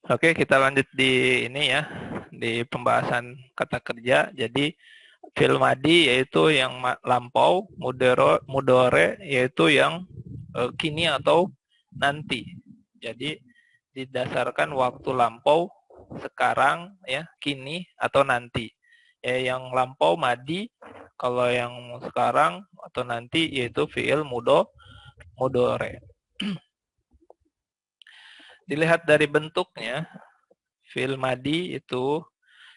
Oke, kita lanjut di ini ya, di pembahasan kata kerja. Jadi fi'il madi yaitu yang lampau, mudore yaitu yang kini atau nanti. Jadi didasarkan waktu lampau, sekarang ya, kini atau nanti. Ya, yang lampau madi, kalau yang sekarang atau nanti yaitu fi'il mudore. Dilihat dari bentuknya, fi'il madi itu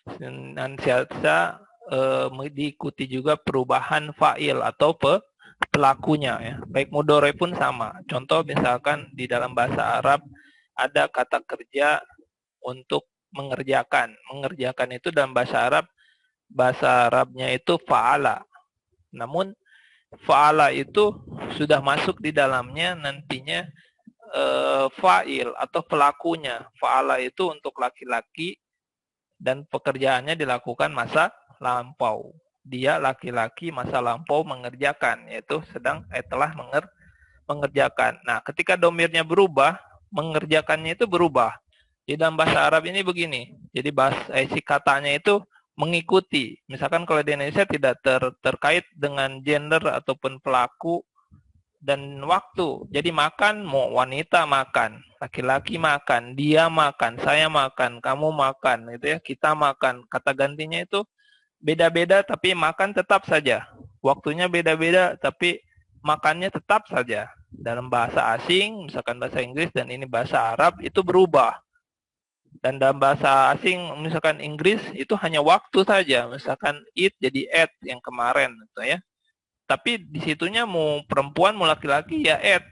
senantiasa diikuti juga perubahan fa'il atau pelakunya ya. Baik mudore pun sama. Contoh misalkan di dalam bahasa Arab ada kata kerja untuk mengerjakan. Mengerjakan itu dalam bahasa Arabnya itu fa'ala. Namun fa'ala itu sudah masuk di dalamnya nantinya fa'il atau pelakunya. Fa'ala itu untuk laki-laki dan pekerjaannya dilakukan masa lampau. Dia laki-laki masa lampau mengerjakan, yaitu telah mengerjakan. Nah, ketika domirnya berubah, mengerjakannya itu berubah. Di dalam bahasa Arab ini begini. Jadi si katanya itu mengikuti. Misalkan kalau di Indonesia tidak terkait dengan gender ataupun pelaku dan waktu. Jadi makan, mau wanita makan, laki-laki makan, dia makan, saya makan, kamu makan, gitu ya. Kita makan. Kata gantinya itu beda-beda tapi makan tetap saja. Waktunya beda-beda tapi makannya tetap saja. Dalam bahasa asing, misalkan bahasa Inggris dan ini bahasa Arab itu berubah. Dan dalam bahasa asing, misalkan Inggris itu hanya waktu saja. Misalkan eat jadi ate yang kemarin, gitu ya. Tapi di situnya mau perempuan mau laki-laki ya ate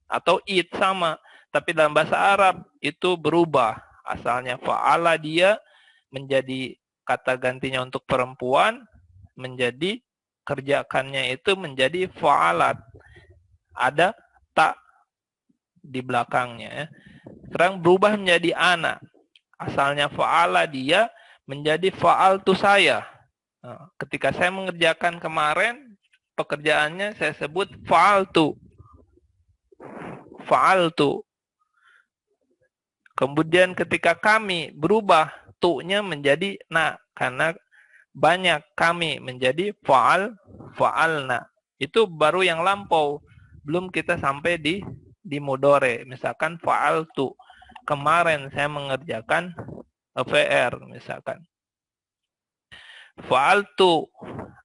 atau eat sama. Tapi dalam bahasa Arab itu berubah. Asalnya fa'ala dia menjadi kata gantinya untuk perempuan, menjadi kerjakannya itu menjadi fa'alat. Ada tak di belakangnya ya. Sekarang berubah menjadi ana. Asalnya fa'ala dia menjadi fa'altu saya. Nah, ketika saya mengerjakan kemarin, pekerjaannya saya sebut fa'altu. Fa'altu. Kemudian ketika kami berubah, tu-nya menjadi na. Karena banyak kami menjadi fa'alna. Itu baru yang lampau. Belum kita sampai di mudore. Misalkan fa'altu. Kemarin saya mengerjakan VR misalkan. Fa'altu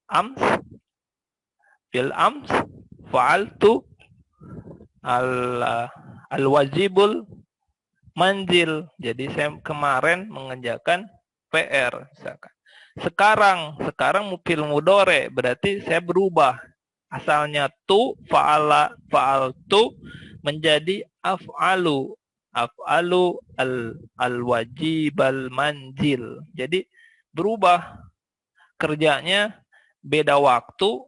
ams. Fil ams. Fa'altu al-wajibul manzil. Jadi saya kemarin mengerjakan PR misalkan. Sekarang fil mudore berarti saya berubah. Asalnya tu fa'altu menjadi af'alu. Af'alu al-wajibal manzil. Jadi berubah kerjanya beda waktu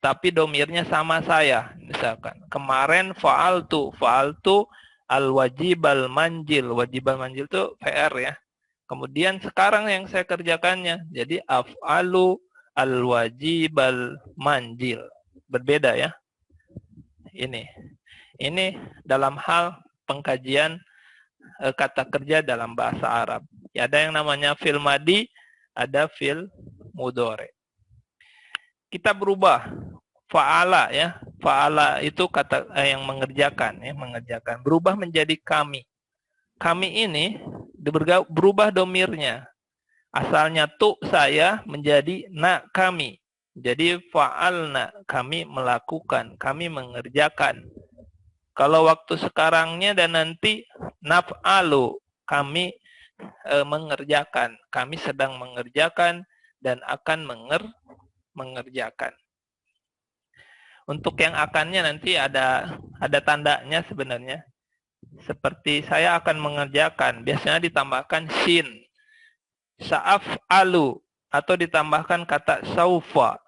tapi domirnya sama saya. Misalkan kemarin fa'altu al-wajibal manzil. Wajibal manzil itu PR ya. Kemudian sekarang yang saya kerjakannya jadi af'alu al-wajibal manzil. Berbeda ya. Ini dalam hal pengkajian kata kerja dalam bahasa Arab. Ya, ada yang namanya fi'il madi, ada fi'il mudhari. Kita berubah fa'ala ya. Fa'ala itu kata yang mengerjakan ya, mengerjakan. Berubah menjadi kami. Kami ini berubah domirnya. Asalnya tu saya menjadi na kami. Jadi fa'alna, kami melakukan, kami mengerjakan. Kalau waktu sekarangnya dan nanti naf'alu, kami mengerjakan, kami sedang mengerjakan dan akan mengerjakan. Untuk yang akannya nanti ada tandanya sebenarnya. Seperti saya akan mengerjakan, biasanya ditambahkan sin. Sa'af'alu atau ditambahkan kata saufa.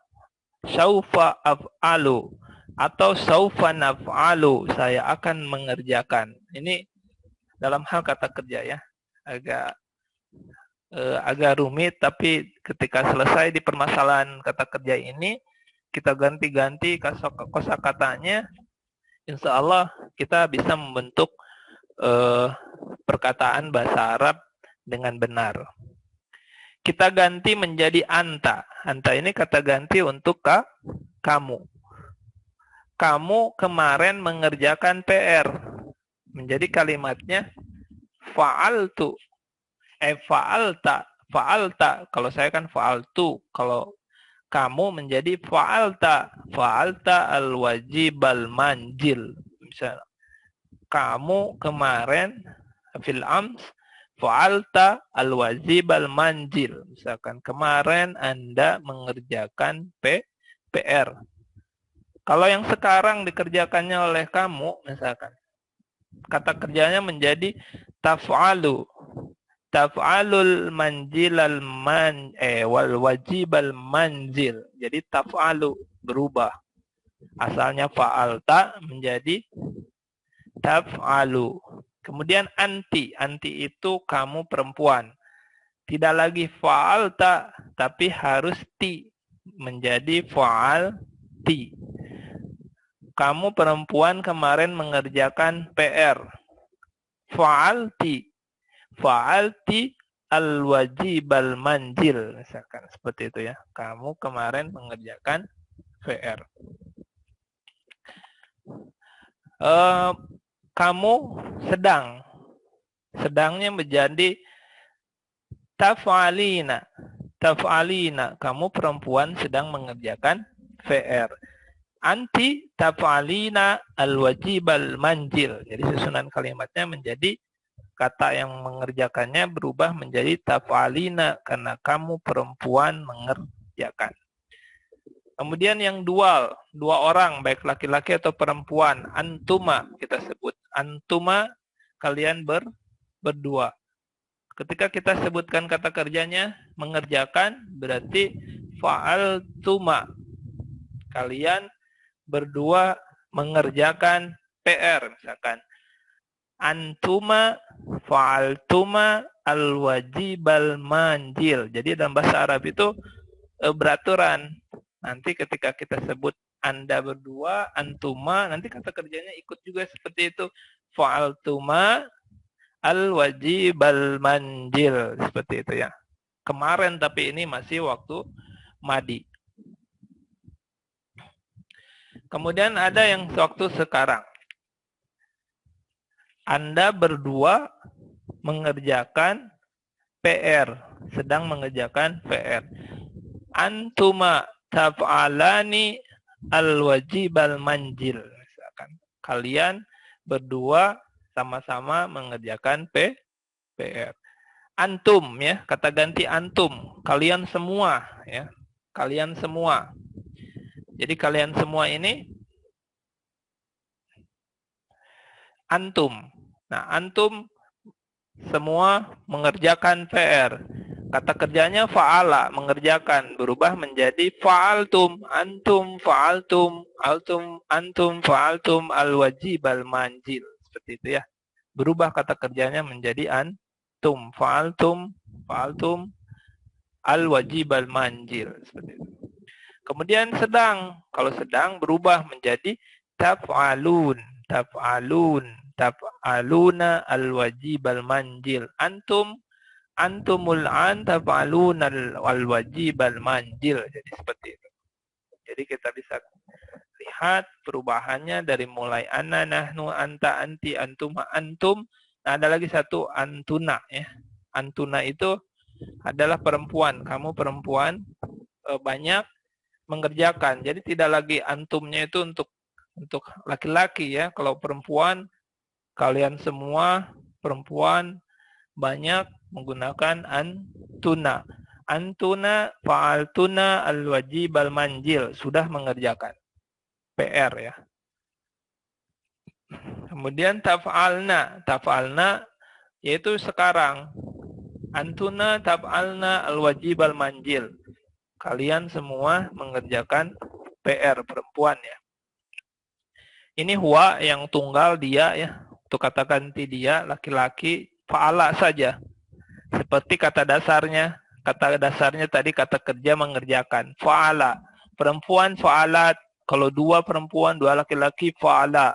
Saufa af'alu atau saufa naf'alu, saya akan mengerjakan. Ini dalam hal kata kerja ya. Agak rumit, tapi ketika selesai di permasalahan kata kerja ini, kita ganti-ganti kosakatanya, insya Allah kita bisa membentuk perkataan bahasa Arab dengan benar. Kita ganti menjadi anta. Anta ini kata ganti untuk kamu. Kamu kemarin mengerjakan PR. Menjadi kalimatnya fa'altu. Fa'alta. Fa'alta. Kalau saya kan fa'altu. Kalau kamu menjadi fa'alta. Fa'alta al-wajib al-manjil. Misalnya, kamu kemarin fil ams fa'alta al-wajib al-manjil. Misalkan kemarin Anda mengerjakan PR. Kalau yang sekarang dikerjakannya oleh kamu, misalkan kata kerjanya menjadi taf'alu. Taf'alul manjil wal wajib al-manjil. Jadi taf'alu berubah. Asalnya fa'alta menjadi taf'alu. Kemudian anti. Anti itu kamu perempuan. Tidak lagi fa'alta, tapi harus ti. Menjadi fa'alti. Kamu perempuan kemarin mengerjakan PR. Fa'alti. Fa'alti al-wajib al-manjil. Misalkan seperti itu ya. Kamu kemarin mengerjakan PR. Kamu sedang. Sedangnya menjadi taf'alina. Taf'alina. Kamu perempuan sedang mengerjakan PR. Anti taf'alina al-wajib al-manjil. Jadi susunan kalimatnya menjadi kata yang mengerjakannya berubah menjadi taf'alina karena kamu perempuan mengerjakan. Kemudian yang dual, dua orang, baik laki-laki atau perempuan. Antuma, kita sebut. Antuma, kalian berdua. Ketika kita sebutkan kata kerjanya, mengerjakan, berarti fa'altuma. Kalian berdua mengerjakan PR, misalkan. Antuma fa'altuma al-wajib al-manjil. Jadi dalam bahasa Arab itu beraturan. Nanti ketika kita sebut Anda berdua, antuma, nanti kata kerjanya ikut juga seperti itu. Fa'altuma al-wajib al-manjil. Seperti itu ya. Kemarin tapi ini masih waktu madi. Kemudian ada yang waktu sekarang. Anda berdua mengerjakan PR. Sedang mengerjakan PR. Antuma taf'alani al-wajib al-manjil. Misalkan kalian berdua sama-sama mengerjakan PR. Antum ya, kata ganti antum. Kalian semua ya. Kalian semua. Jadi kalian semua ini antum. Nah, antum semua mengerjakan PR. Kata kerjanya fa'ala, mengerjakan, berubah menjadi fa'altum, antum, fa'altum, antum, fa'altum, al-wajib al-manjil. Seperti itu ya. Berubah kata kerjanya menjadi antum, fa'altum, al-wajib al-manjil. Seperti itu. Kemudian sedang, kalau sedang berubah menjadi taf'alun, taf'aluna al-wajib al-manjil. Antumul an taf'aluna al-wajib al-manjil. Jadi seperti itu. Jadi kita bisa lihat perubahannya dari mulai ana, nahnu, anta, anti, antuma, antum. Nah, ada lagi satu antuna ya. Antuna itu adalah perempuan. Kamu perempuan banyak mengerjakan. Jadi tidak lagi antumnya itu untuk laki-laki ya. Kalau perempuan, kalian semua perempuan banyak menggunakan antuna. Antuna fa'altuna al-wajib al-manjil. Sudah mengerjakan PR ya. Kemudian taf'alna. Taf'alna yaitu sekarang. Antuna taf'alna al-wajib al-manjil. Kalian semua mengerjakan PR perempuan ya. Ini huwa yang tunggal dia ya. Untuk kata ganti dia laki-laki fa'ala saja. Seperti kata dasarnya. Kata dasarnya tadi kata kerja mengerjakan. Fa'ala. Perempuan fa'alat. Kalau dua perempuan, dua laki-laki fa'ala.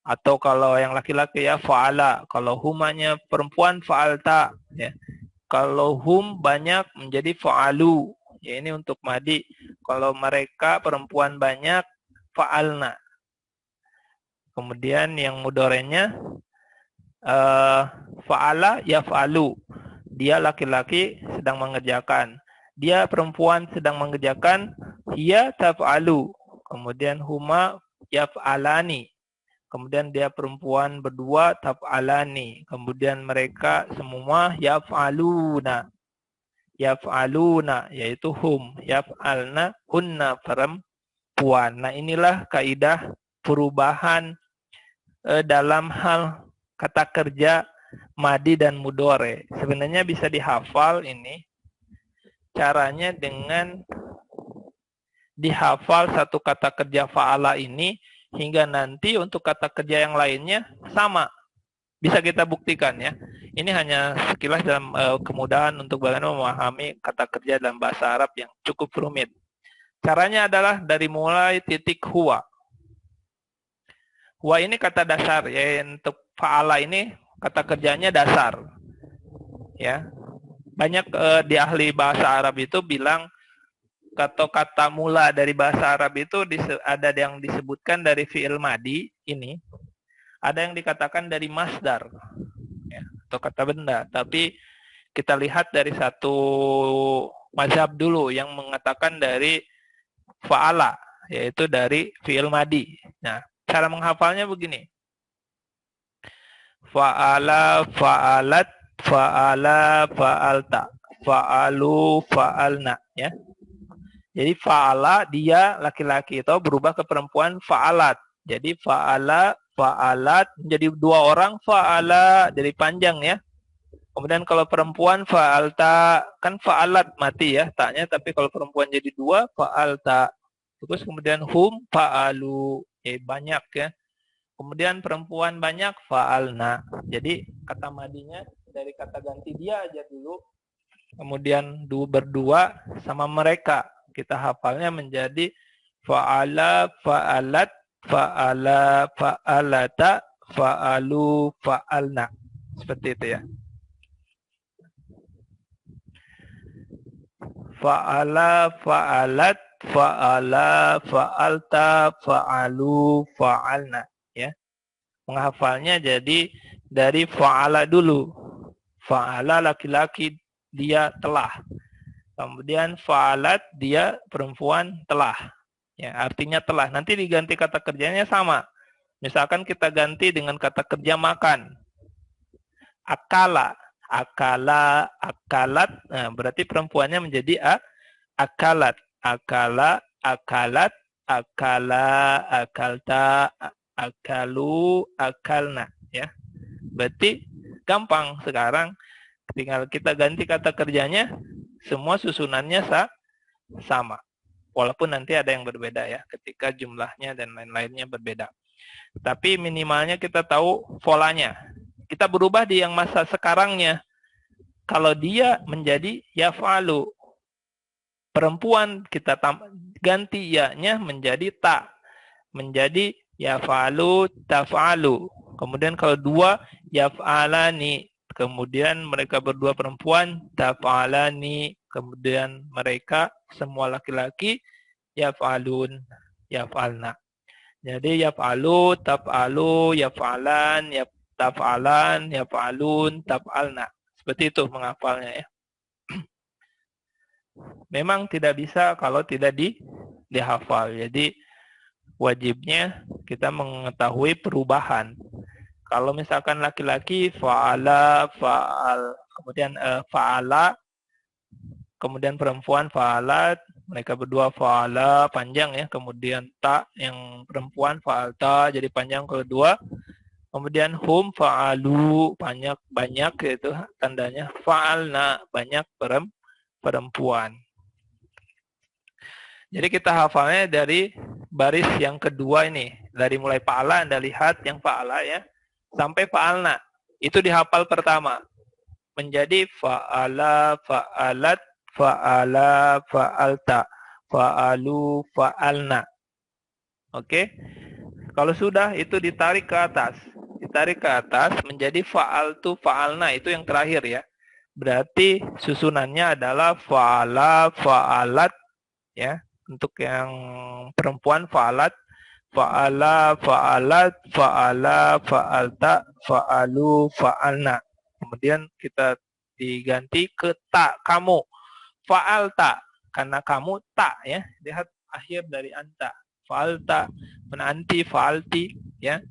Atau kalau yang laki-laki ya fa'ala. Kalau humanya perempuan fa'alta. Ya. Kalau hum banyak menjadi fa'alu. Ya, ini untuk madi. Kalau mereka perempuan banyak fa'alna. Kemudian yang mudorenya fa'ala yaf'alu. Dia laki-laki sedang mengerjakan. Dia perempuan sedang mengerjakan. Hiya taf'alu. Kemudian huma yaf'alani. Kemudian dia perempuan berdua taf'alani. Kemudian mereka semua yaf'aluna. Yaf'aluna yaitu hum. Yaf'alna hunna perempuan. Nah, inilah kaidah perubahan dalam hal kata kerja madi dan mudore. Sebenarnya bisa dihafal ini. Caranya dengan dihafal satu kata kerja fa'ala ini hingga nanti untuk kata kerja yang lainnya sama. Bisa kita buktikan ya. Ini hanya sekilas dalam kemudahan untuk bagaimana memahami kata kerja dalam bahasa Arab yang cukup rumit. Caranya adalah dari mulai titik huwa. Huwa ini kata dasar ya, untuk fa'ala ini kata kerjanya dasar. Ya. Banyak di ahli bahasa Arab itu bilang kata-kata mula dari bahasa Arab itu ada yang disebutkan dari fi'il madi ini, ada yang dikatakan dari masdar ya, atau kata benda. Tapi kita lihat dari satu mazhab dulu yang mengatakan dari fa'ala, yaitu dari fi'il madi. Nah, cara menghafalnya begini. Fa'ala, fa'alat, fa'ala, fa'alta, fa'alu, fa'alna ya. Jadi fa'ala dia laki-laki itu berubah ke perempuan fa'alat. Jadi fa'ala, fa'alat menjadi dua orang fa'ala, jadi panjang ya. Kemudian kalau perempuan fa'alta, kan fa'alat mati ya taknya, tapi kalau perempuan jadi dua fa'alta. Terus kemudian hum fa'alu, ya banyak ya. Kemudian perempuan banyak fa'alna. Jadi kata madinya dari kata ganti dia aja dulu. Kemudian berdua sama mereka. Kita hafalnya menjadi fa'ala, fa'alat, fa'ala, fa'alata, fa'alu, fa'alna. Seperti itu ya. Fa'ala, fa'alat, fa'ala, fa'alta, fa'alu, fa'alna. Ya. Menghafalnya jadi dari fa'ala dulu. Fa'ala laki-laki dia telah. Kemudian fa'alat dia perempuan telah. Ya, artinya telah. Nanti diganti kata kerjanya sama. Misalkan kita ganti dengan kata kerja makan. Akala, akala, akalat. Nah, berarti perempuannya menjadi akalat. Akala, akalat, akala, akalta, akalu, akalna. Ya. Berarti gampang sekarang. Tinggal kita ganti kata kerjanya. Semua susunannya sama. Walaupun nanti ada yang berbeda ya, ketika jumlahnya dan lain-lainnya berbeda. Tapi minimalnya kita tahu polanya. Kita berubah di yang masa sekarangnya. Kalau dia menjadi yaf'alu. Perempuan kita ganti ya-nya menjadi ta. Menjadi yaf'alu, taf'alu. Kemudian kalau dua, yaf'alani. Kemudian mereka berdua perempuan, taf'alani. Kemudian mereka semua laki-laki, yaf'alun, yaf'alna. Jadi yaf'alu, taf'alu, yaf'alan, taf'alan, yaf'alun, taf'alna. Seperti itu menghafalnya ya. Memang tidak bisa kalau tidak dihafal. Jadi wajibnya kita mengetahui perubahan. Kalau misalkan laki-laki fa'ala, fa'al, kemudian fa'ala, kemudian perempuan fa'alat, mereka berdua fa'ala panjang ya, kemudian ta yang perempuan fa'alta jadi panjang kedua, kemudian hum fa'alu banyak yaitu tandanya, fa'alna banyak perempuan. Jadi kita hafalnya dari baris yang kedua ini, dari mulai fa'ala Anda lihat yang fa'ala ya, sampai fa'alna. Itu dihafal pertama. Menjadi fa'ala, fa'alat, fa'ala, fa'alta, fa'alu, fa'alna. Oke. Kalau sudah itu ditarik ke atas. Ditarik ke atas menjadi fa'altu fa'alna, itu yang terakhir ya. Berarti susunannya adalah fa'ala fa'alat ya. Untuk yang perempuan fa'alat, fa'ala fa'alat, fa'ala fa'alta, fa'alu fa'alna. Kemudian kita diganti ke ta, kamu. Fa'alta, karena kamu tak ya. Lihat akhir dari anta. Fa'alta, menanti, fa'alti ya.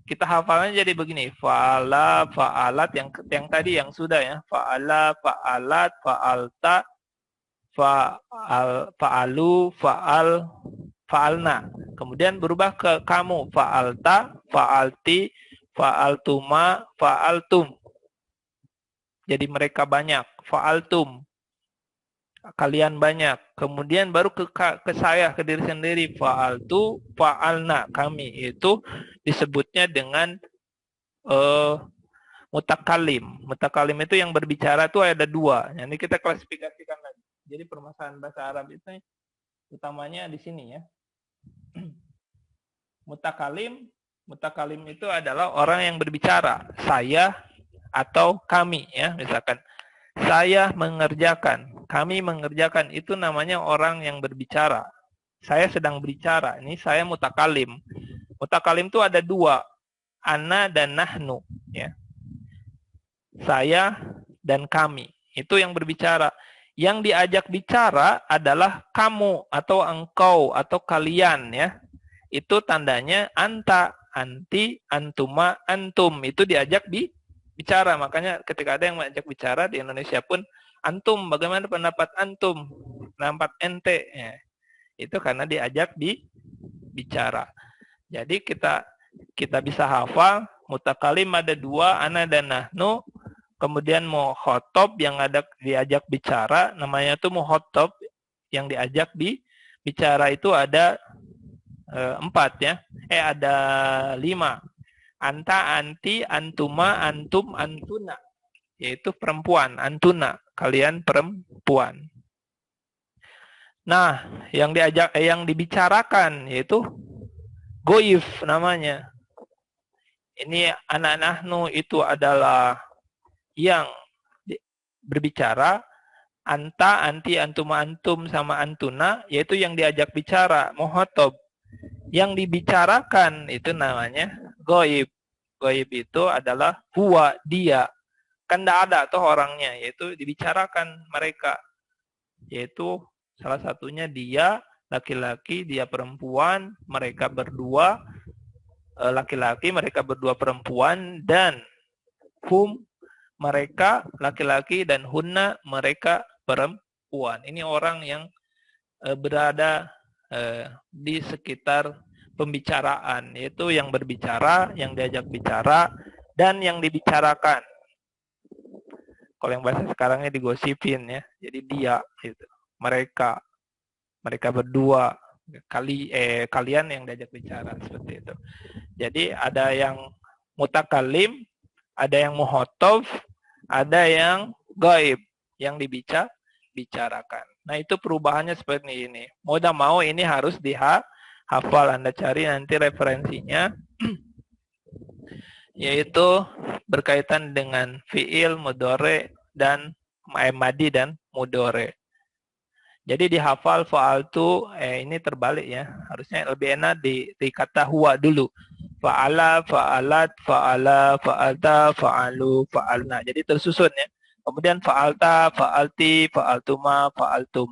Kita hafalnya jadi begini, fa'ala, fa'alat, yang tadi yang sudah ya, fa'ala, fa'alat, fa'alta, fa'alu, fa'alna. Kemudian berubah ke kamu, fa'alta, fa'alti, fa'altuma, fa'altum. Jadi mereka banyak, fa'altum. Kalian banyak. Kemudian baru ke saya, ke diri sendiri, fa'altu, fa'alna. Kami itu disebutnya dengan mutakalim. Mutakalim itu yang berbicara itu ada dua. Ini kita klasifikasikan lagi. Jadi permasalahan bahasa Arab itu utamanya di sini ya. Mutakalim, mutakalim itu adalah orang yang berbicara. Saya atau kami ya. Misalkan saya mengerjakan, kami mengerjakan, itu namanya orang yang berbicara. Saya sedang berbicara. Ini saya mutakalim. Mutakalim itu ada dua, ana dan nahnu ya. Saya dan kami, itu yang berbicara. Yang diajak bicara adalah kamu atau engkau atau kalian ya. Itu tandanya anta, anti, antuma, antum. Itu diajak bicara. Makanya ketika ada yang mengajak bicara di Indonesia pun, antum, bagaimana pendapat antum? Pendapat ente ya. Itu karena diajak bicara. Jadi kita bisa hafal mutakalim ada dua, ana dan nahnu. Kemudian mukhatab yang ada diajak bicara, namanya itu mukhatab, yang diajak bicara itu ada 4 ya. Ada 5. Anta, anti, antuma, antum, antuna. Yaitu perempuan, antuna, kalian perempuan. Nah, yang dibicarakan yaitu goif namanya. Ini anak nahnu itu adalah yang berbicara, anta, anti, antuma, antum, sama antuna, yaitu yang diajak bicara, muhotob. Yang dibicarakan itu namanya goib. Goib itu adalah huwa, dia. Kan tidak ada tuh orangnya, yaitu dibicarakan mereka. Yaitu salah satunya dia, laki-laki, dia perempuan, mereka berdua, laki-laki, mereka berdua perempuan, dan hum, mereka laki-laki, dan hunna, mereka perempuan. Ini orang yang berada di sekitar pembicaraan, yaitu yang berbicara, yang diajak bicara, dan yang dibicarakan. Kalau yang bahasa sekarangnya digosipin ya, jadi dia gitu. Mereka berdua, kalian yang diajak bicara, seperti itu. Jadi ada yang mutakalim, ada yang muhotob, ada yang gaib, yang dibicarakan. Nah, itu perubahannya seperti ini. Mau tidak mau ini harus dihafal. Anda cari nanti referensinya. Yaitu berkaitan dengan fi'il, mudhari, dan madi dan mudhari. Jadi dihafal fa'altu, ini terbalik ya. Harusnya lebih enak di kata huwa dulu. Fa'ala, fa'alat, fa'ala, fa'alta, fa'alu, fa'alna. Jadi tersusun ya. Kemudian fa'alta, fa'alti, fa'altuma, fa'altum,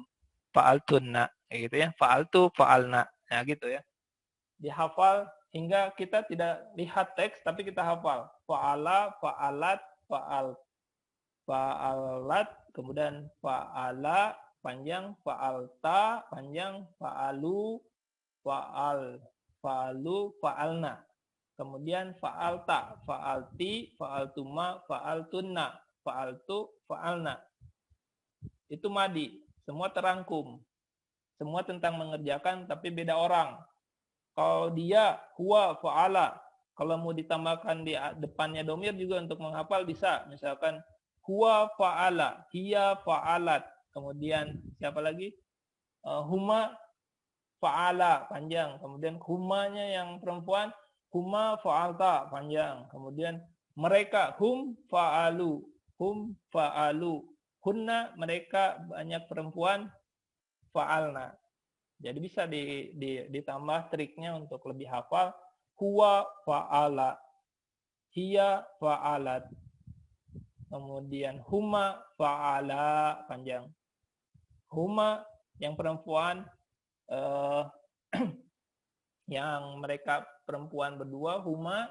fa'altunna. Gitu ya. Fa'altu, fa'alna. Nah gitu ya. Dihafal hingga kita tidak lihat teks, tapi kita hafal. Fa'ala, fa'alat, fa'alat, kemudian fa'ala, panjang, fa'alta, panjang, fa'alu, fa'alu, fa'alna. Kemudian fa'alta, fa'alti, fa'altuma, fa'altunna, fa'altu, fa'alna. Itu madi. Semua terangkum. Semua tentang mengerjakan, tapi beda orang. Kalau dia, huwa, fa'ala. Kalau mau ditambahkan di depannya domir juga untuk menghafal bisa. Misalkan, huwa, fa'ala, hiya, fa'alat. Kemudian, siapa lagi? Huma, fa'ala panjang. Kemudian humanya yang perempuan, huma fa'alta panjang. Kemudian mereka, hum fa'alu, hum fa'alu. Hunna mereka banyak perempuan, fa'alna. Jadi bisa ditambah triknya untuk lebih hafal. Huwa fa'ala, hiya fa'alat. Kemudian huma fa'ala panjang. Huma yang perempuan, yang mereka perempuan berdua, huma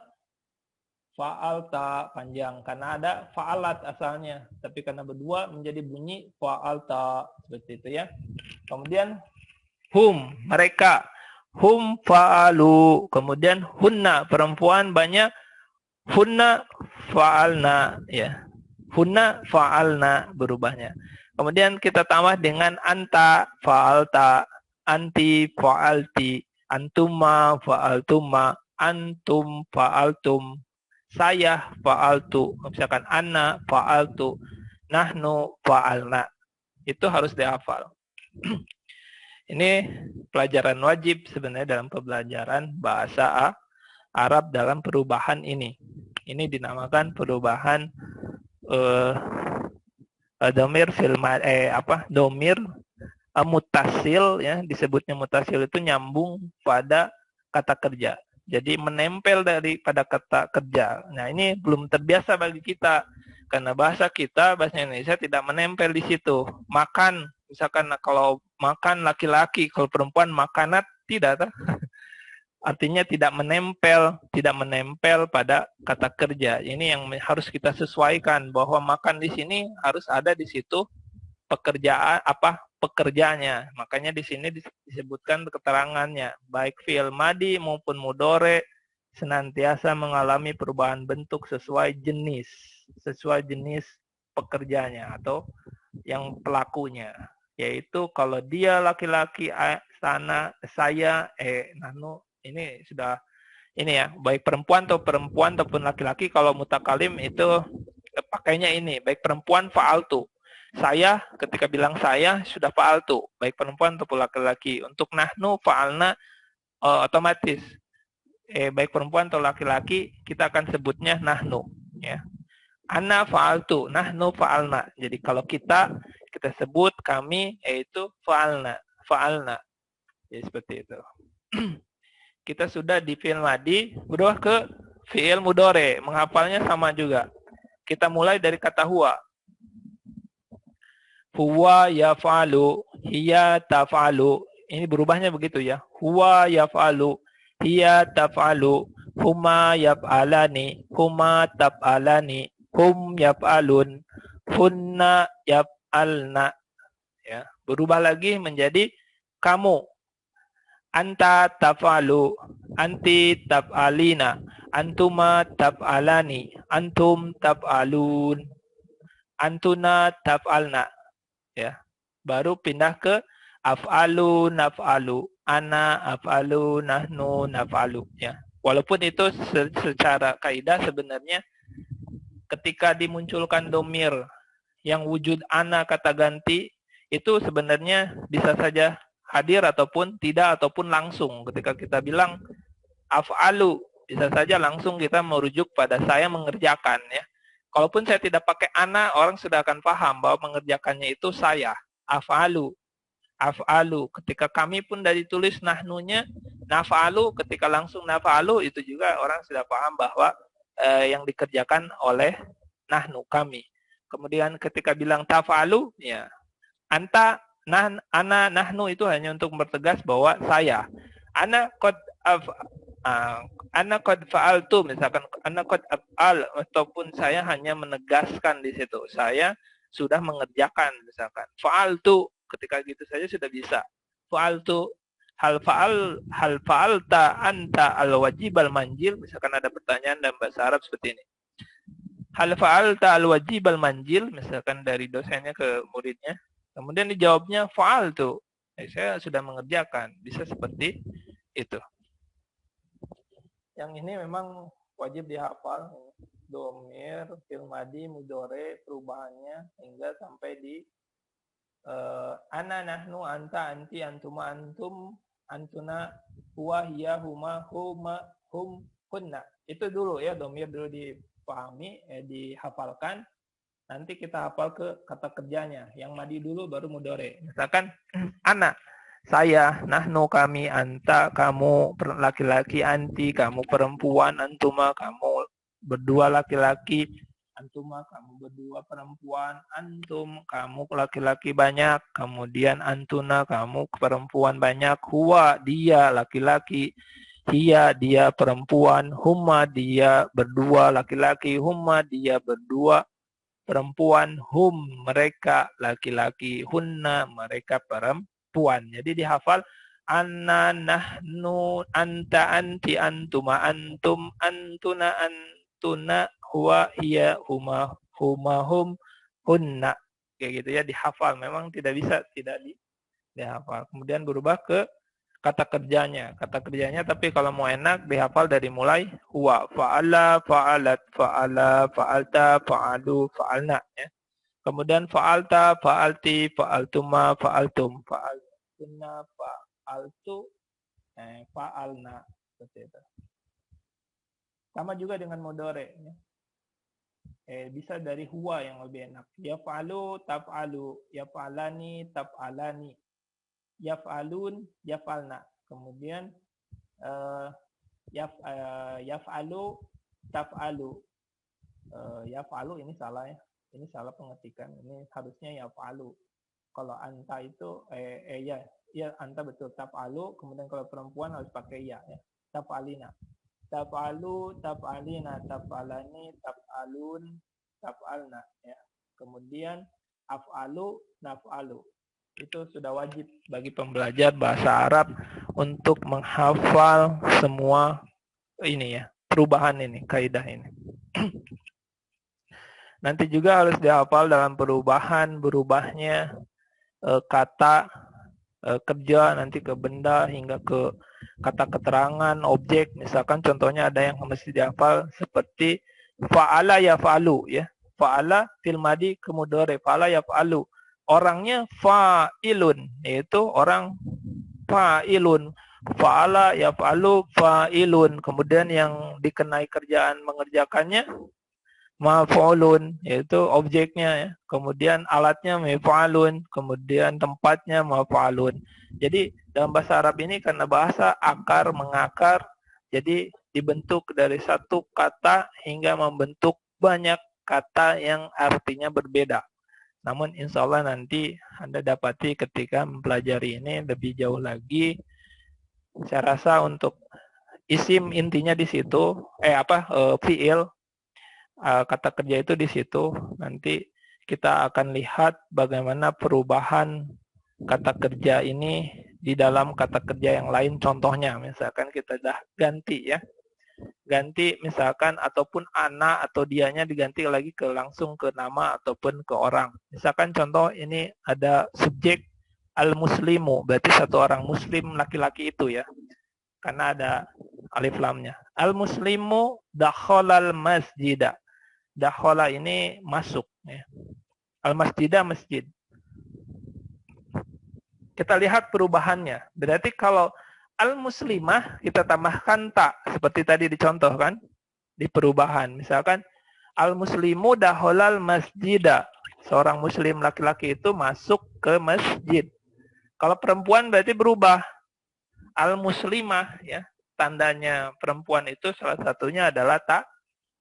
fa'alta panjang. Karena ada fa'alat asalnya. Tapi karena berdua menjadi bunyi fa'alta. Seperti itu ya. Kemudian hum, mereka. Hum fa'alu. Kemudian hunna, perempuan banyak. Hunna fa'alna. Ya. Hunna fa'alna berubahnya. Kemudian kita tambah dengan anta fa'alta. Anti fa'alti. Antuma fa'altuma. Antum fa'altum. Saya fa'altu. Misalkan ana fa'altu. Nahnu fa'alna. Itu harus dihafal. Ini pelajaran wajib sebenarnya dalam pembelajaran bahasa Arab dalam perubahan ini. Ini dinamakan perubahan domir domir mutasil ya, disebutnya mutasil itu nyambung pada kata kerja. Jadi menempel pada kata kerja. Nah, ini belum terbiasa bagi kita karena bahasa Indonesia tidak menempel di situ. Makan, misalkan kalau makan laki-laki, kalau perempuan makanat tidak. Artinya tidak menempel pada kata kerja. Ini yang harus kita sesuaikan bahwa makan di sini harus ada di situ pekerjaannya. Makanya di sini disebutkan keterangannya, baik fi'il madi maupun mudhore senantiasa mengalami perubahan bentuk sesuai jenis pekerjanya atau yang pelakunya. Yaitu kalau dia laki-laki, saya, nahnu, ini sudah ini ya, baik perempuan ataupun laki-laki, kalau mutakalim itu pakainya ini, baik perempuan fa'altu. Saya, ketika bilang saya, sudah fa'altu, baik perempuan ataupun laki-laki. Untuk nahnu, fa'alna, otomatis. Baik perempuan atau laki-laki, kita akan sebutnya nahnu. Ya. Ana fa'altu, nahnu fa'alna. Jadi kalau kita sebut kami, yaitu fa'alna. Jadi seperti itu. Kita sudah di fi'il madi, berubah ke fi'il mudhore. Menghafalnya sama juga. Kita mulai dari kata huwa. Huwa yaf'alu, hiya taf'alu. Ini berubahnya begitu ya. Huwa yaf'alu, hiya taf'alu, huma yaf'alani, huma taf'alani, hum yaf'alun, hunna yaf'alna. Ya, berubah lagi menjadi kamu. Anta taf'alu, anti taf'alina, antuma taf'alani, antum taf'alun, antuna taf'alna. Ya, baru pindah ke af'alu, naf'alu, ana, af'alu, nahnu, naf'alu. Ya, walaupun itu secara kaidah sebenarnya ketika dimunculkan domir yang wujud ana kata ganti itu sebenarnya bisa saja hadir ataupun tidak ataupun langsung. Ketika kita bilang af'alu, bisa saja langsung kita merujuk pada saya mengerjakan ya. Kalaupun saya tidak pakai ana, orang sudah akan paham bahwa mengerjakannya itu saya. Af'alu. Ketika kami pun dari tulis nahnunya, naf'alu, ketika langsung naf'alu, itu juga orang sudah paham bahwa yang dikerjakan oleh nahnu, kami. Kemudian ketika bilang taf'alu, ya, anta, ana, nahnu itu hanya untuk mempertegas bahwa saya. Ana qad fa'altu, misalkan ana qad af'al, ataupun saya hanya menegaskan di situ. Saya sudah mengerjakan, misalkan. Fa'altu, ketika gitu saja sudah bisa. Fa'altu, hal fa'alta anta al-wajib al-manjil, misalkan ada pertanyaan dalam bahasa Arab seperti ini. Hal fa'alta al-wajib al-manjil, misalkan dari dosennya ke muridnya. Kemudian dijawabnya fa'altu. Saya sudah mengerjakan. Bisa seperti itu. Yang ini memang wajib dihafal. Domir, fi'il madi, mudhore, perubahannya hingga sampai di ana, nahnu, anta, anti, antuma, antum, antuna, huwa, hiya, huma, hum, hunna. Itu dulu ya, domir dulu dipahami, dihafalkan. Nanti kita hafal ke kata kerjanya. Yang madi dulu baru mudore. Misalkan anak, saya, nahnu, kami, anta, kamu laki-laki, anti, kamu perempuan, antuma, kamu berdua laki-laki, antuma, kamu berdua perempuan, antum, kamu laki-laki banyak, kemudian antuna, kamu perempuan banyak, huwa, dia laki-laki, hiya, dia perempuan, huma, dia berdua laki-laki, huma, dia berdua perempuan, hum, mereka laki-laki, hunna, mereka perempuan. Jadi dihafal anna, nahnu, anta, anti, antuma, antum, antuna, antuna, huwa, hiya, huma, hum, hunna. Kayak gitu ya, dihafal. Memang tidak bisa tidak dihafal. Kemudian berubah ke kata kerjanya. Kata kerjanya tapi kalau mau enak dihafal dari mulai huwa, fa'ala, fa'alat, fa'ala, fa'alta, fa'alu, fa'alna ya. Kemudian fa'alta, fa'alti, fa'altuma, fa'altum, fa'altunna, fa'altu, fa'alna, seperti itu. Sama juga dengan mudhari ya. Bisa dari huwa yang lebih enak. Yaf'alu, taf'alu, yaf'alani, taf'alani, yaf'alun, yaf'alna. Kemudian yaf'alu, taf'alu. Yaf'alu ini salah ya. Ini salah pengetikan. Ini harusnya yaf'alu. Kalau anta itu ya anta betul taf'alu. Kemudian kalau perempuan harus pakai ya. Taf'alina. Taf'alu, taf'alina, taf'alani, taf'alun, taf'alna ya. Kemudian af'alu, naf'alu. Itu sudah wajib bagi pembelajar bahasa Arab untuk menghafal semua ini ya, perubahan ini, kaidah ini. Nanti juga harus dihafal dalam berubahnya kata kerja nanti ke benda hingga ke kata keterangan objek. Misalkan contohnya ada yang mesti dihafal seperti fa'ala yaf'alu ya. Fa'ala fil madi ke mudhari, fa'ala yaf'alu. Orangnya fa'ilun, yaitu orang fa'ilun. Fa'ala yaf'alu fa'ilun. Kemudian yang dikenai kerjaan mengerjakannya maf'ulun, yaitu objeknya ya. Kemudian alatnya maf'alun, kemudian tempatnya maf'alun. Jadi dalam bahasa Arab ini karena bahasa akar mengakar, jadi dibentuk dari satu kata hingga membentuk banyak kata yang artinya berbeda. Namun insya Allah nanti Anda dapati ketika mempelajari ini lebih jauh lagi. Saya rasa untuk isim intinya di situ, fiil, kata kerja itu di situ. Nanti kita akan lihat bagaimana perubahan kata kerja ini di dalam kata kerja yang lain. Contohnya, misalkan kita dah ganti ya. Ganti misalkan ataupun ana atau dianya diganti lagi langsung ke nama ataupun ke orang. Misalkan contoh ini ada subjek al-muslimu, berarti satu orang muslim laki-laki itu ya. Karena ada alif lamnya. Al-muslimu dakhalal masjidah. Dakhala ini masuk ya. Al-masjidah masjid. Kita lihat perubahannya. Berarti kalau al-muslimah kita tambahkan tak seperti tadi dicontohkan di perubahan. Misalkan al-muslimu dakhalal masjidah. Seorang muslim laki-laki itu masuk ke masjid. Kalau perempuan berarti berubah. Al-muslimah ya. Tandanya perempuan itu salah satunya adalah tak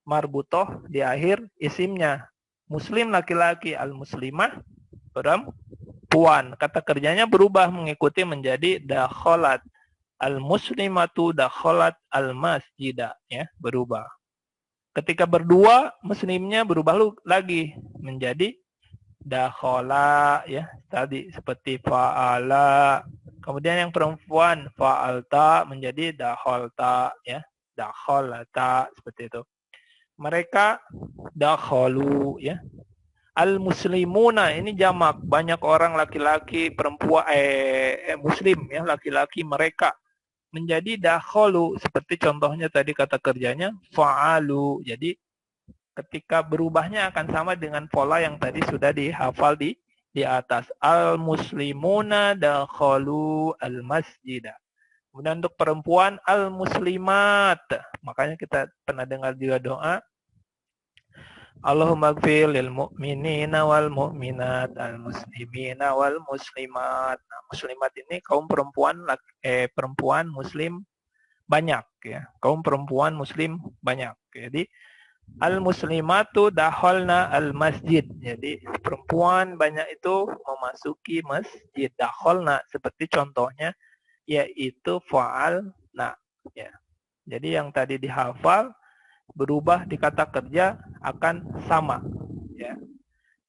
marbutoh di akhir isimnya. Muslim laki-laki, al-muslimah perempuan. Kata kerjanya berubah mengikuti menjadi dakhalat. Al-muslimatu dakhalat al-masjidah ya, berubah. Ketika berdua muslimnya berubah lagi menjadi dakhala ya, tadi seperti fa'ala. Kemudian yang perempuan fa'alta menjadi dakhalta ya, dakhalata seperti itu. Mereka dakhalu ya. Al-muslimuna ini jamak, banyak orang laki-laki, perempuan muslim ya, laki-laki mereka menjadi dakhalu seperti contohnya tadi kata kerjanya fa'alu. Jadi ketika berubahnya akan sama dengan pola yang tadi sudah dihafal di atas. Al-muslimuna dakhalu al-masjidah. Kemudian untuk perempuan al-muslimat. Makanya kita pernah dengar juga doa Allahumma gfir lil mu'minina wal mu'minat al muslimina wal muslimat. Nah, muslimat ini kaum perempuan perempuan muslim banyak ya. Kaum perempuan muslim banyak. Jadi al muslimatu dakhalna al masjid. Jadi perempuan banyak itu memasuki masjid. Dakhalna seperti contohnya yaitu fa'alna ya. Jadi yang tadi dihafal berubah di kata kerja akan sama ya.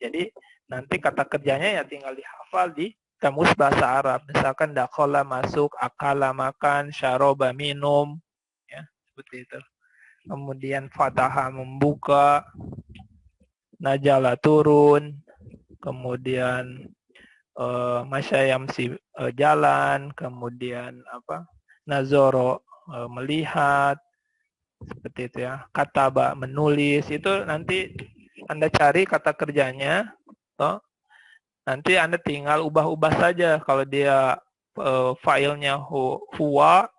Jadi nanti kata kerjanya ya tinggal dihafal di kamus bahasa Arab. Misalkan dakhala masuk, akala makan, syaroba minum ya, seperti itu. Kemudian fataha membuka, najala turun, kemudian masyayamsi jalan, kemudian apa? Nazoro melihat, seperti itu ya. Kataba menulis, itu nanti Anda cari kata kerjanya, toh. Nanti Anda tinggal ubah-ubah saja. Kalau dia filenya huwa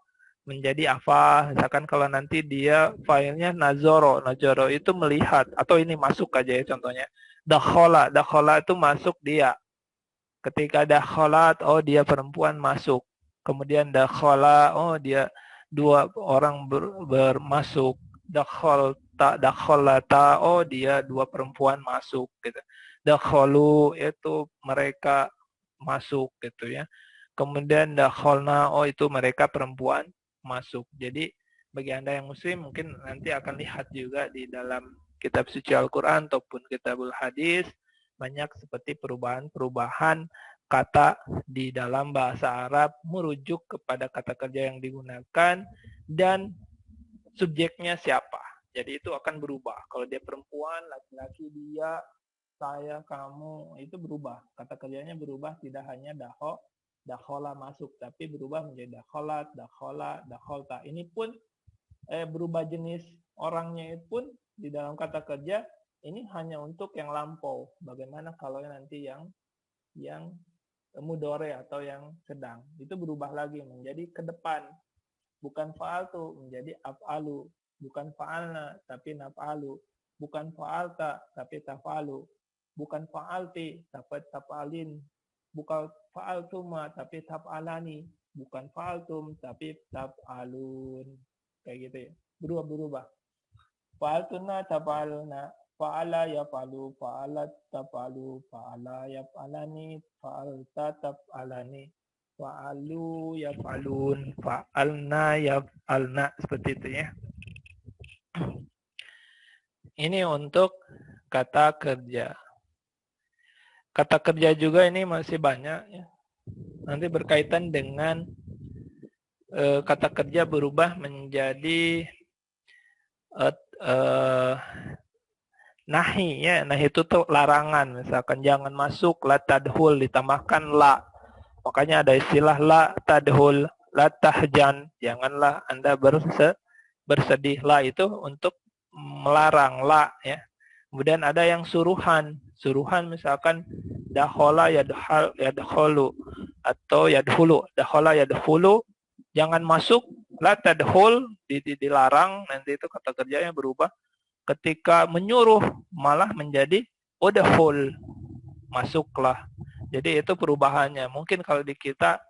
menjadi apa? Misalkan kalau nanti dia filenya nazoro, nazoro itu melihat, atau ini masuk aja ya contohnya. Dakhola, dakhola itu masuk dia. Ketika dakholat, oh dia perempuan masuk. Kemudian dakhola, oh dia dua orang bermasuk. Dakholata, oh dia dua perempuan masuk gitu. Dakholu itu mereka masuk gitu ya. Kemudian dakholna, oh itu mereka perempuan masuk. Jadi bagi Anda yang muslim mungkin nanti akan lihat juga di dalam kitab suci Al-Quran ataupun kitabul hadis banyak seperti perubahan-perubahan kata di dalam bahasa Arab merujuk kepada kata kerja yang digunakan dan subjeknya siapa. Jadi itu akan berubah. Kalau dia perempuan, laki-laki dia, saya, kamu, itu berubah. Kata kerjanya berubah, tidak hanya dakhola masuk, tapi berubah menjadi dakholat, dakhola, dakholta. Ini pun berubah jenis orangnya pun di dalam kata kerja ini hanya untuk yang lampau. Bagaimana kalau nanti yang mudore atau yang sedang. Itu berubah lagi menjadi ke depan. Bukan fa'altu menjadi af'alu. Bukan fa'alna tapi naf'alu. Bukan fa'alta tapi taf'alu. Bukan fa'alti tapi taf'alin. Bukan fa'altuma tapi taf'alani. Bukan fa'altum tapi taf'alun. Kayak gitu ya. Berubah-berubah. Fa'altuna taf'aluna. Fa'ala yaf'alu, fa'alat taf'alu, fa'ala yaf'alani, fa'alta taf'alani, fa'alu yaf'alun, fa'alna yaf'alna, seperti itu ya. Ini untuk kata kerja. Kata kerja juga ini masih banyak ya. Nanti berkaitan dengan kata kerja berubah menjadi nahi ya, nahi itu tuh larangan, misalkan jangan masuk, la tadhul ditambahkan la. Makanya ada istilah la tadhul, la tahjan, janganlah Anda bersedih. La itu untuk melarang la ya. Kemudian ada yang suruhan. Suruhan misalkan dakhala yadkhulu atau yadkhulu, dakhala yadkhulu, jangan masuk, la tadhul dilarang, nanti itu kata kerjanya berubah. Ketika menyuruh malah menjadi udhul, masuklah. Jadi itu perubahannya. Mungkin kalau di kita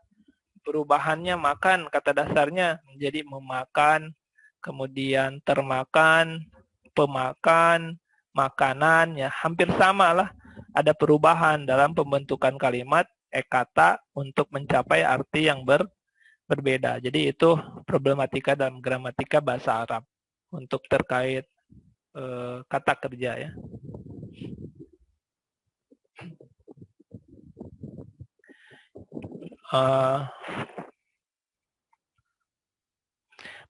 perubahannya makan, kata dasarnya menjadi memakan, kemudian termakan, pemakan, makanan, ya hampir sama lah. Ada perubahan dalam pembentukan kalimat kata untuk mencapai arti yang berbeda. Jadi itu problematika dalam gramatika bahasa Arab untuk terkait kata kerja ya.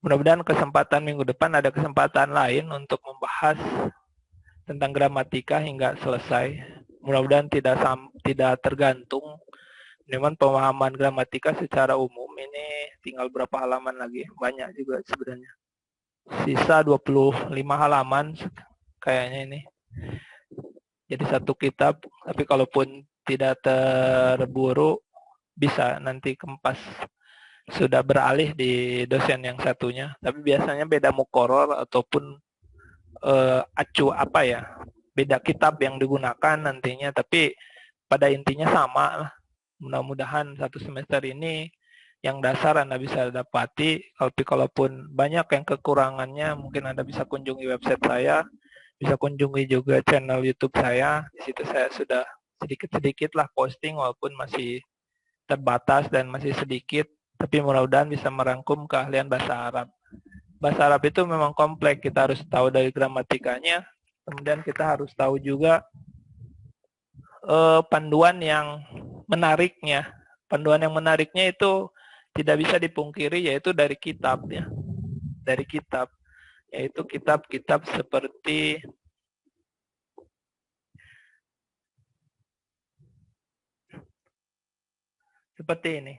Mudah-mudahan kesempatan minggu depan ada kesempatan lain untuk membahas tentang gramatika hingga selesai. Mudah-mudahan tidak tergantung. Cuman pemahaman gramatika secara umum ini tinggal berapa halaman lagi? Banyak juga sebenarnya. Sisa 25 halaman kayaknya ini. Jadi satu kitab, tapi kalaupun tidak terburu bisa nanti kempas sudah beralih di dosen yang satunya, tapi biasanya beda mukoror ataupun acu apa ya, beda kitab yang digunakan nantinya, tapi pada intinya sama lah. Mudah-mudahan satu semester ini yang dasar Anda bisa dapati, tapi kalaupun banyak yang kekurangannya, mungkin Anda bisa kunjungi website saya, bisa kunjungi juga channel YouTube saya. Di situ saya sudah sedikit-sedikit lah posting, walaupun masih terbatas dan masih sedikit, tapi mudah-mudahan bisa merangkum keahlian bahasa Arab. Bahasa Arab itu memang kompleks, kita harus tahu dari gramatikanya, kemudian kita harus tahu juga panduan yang menariknya. Panduan yang menariknya itu tidak bisa dipungkiri, yaitu dari kitab ya. Dari kitab, yaitu kitab-kitab seperti ini.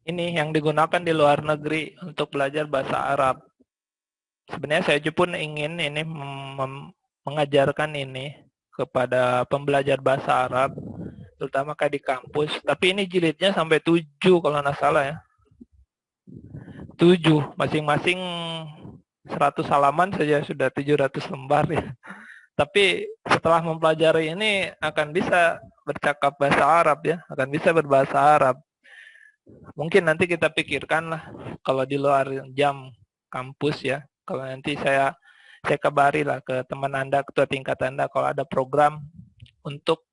Ini yang digunakan di luar negeri untuk belajar bahasa Arab. Sebenarnya saya pun ingin ini mengajarkan ini kepada pembelajar bahasa Arab, terutama kayak di kampus. Tapi ini jilidnya sampai 7 kalau nggak salah ya. 7, masing-masing 100 halaman saja sudah 700 lembar ya. Tapi setelah mempelajari ini akan bisa bercakap bahasa Arab ya, akan bisa berbahasa Arab. Mungkin nanti kita pikirkan lah kalau di luar jam kampus ya. Kalau nanti saya kabari lah ke teman Anda, ketua tingkat Anda, kalau ada program untuk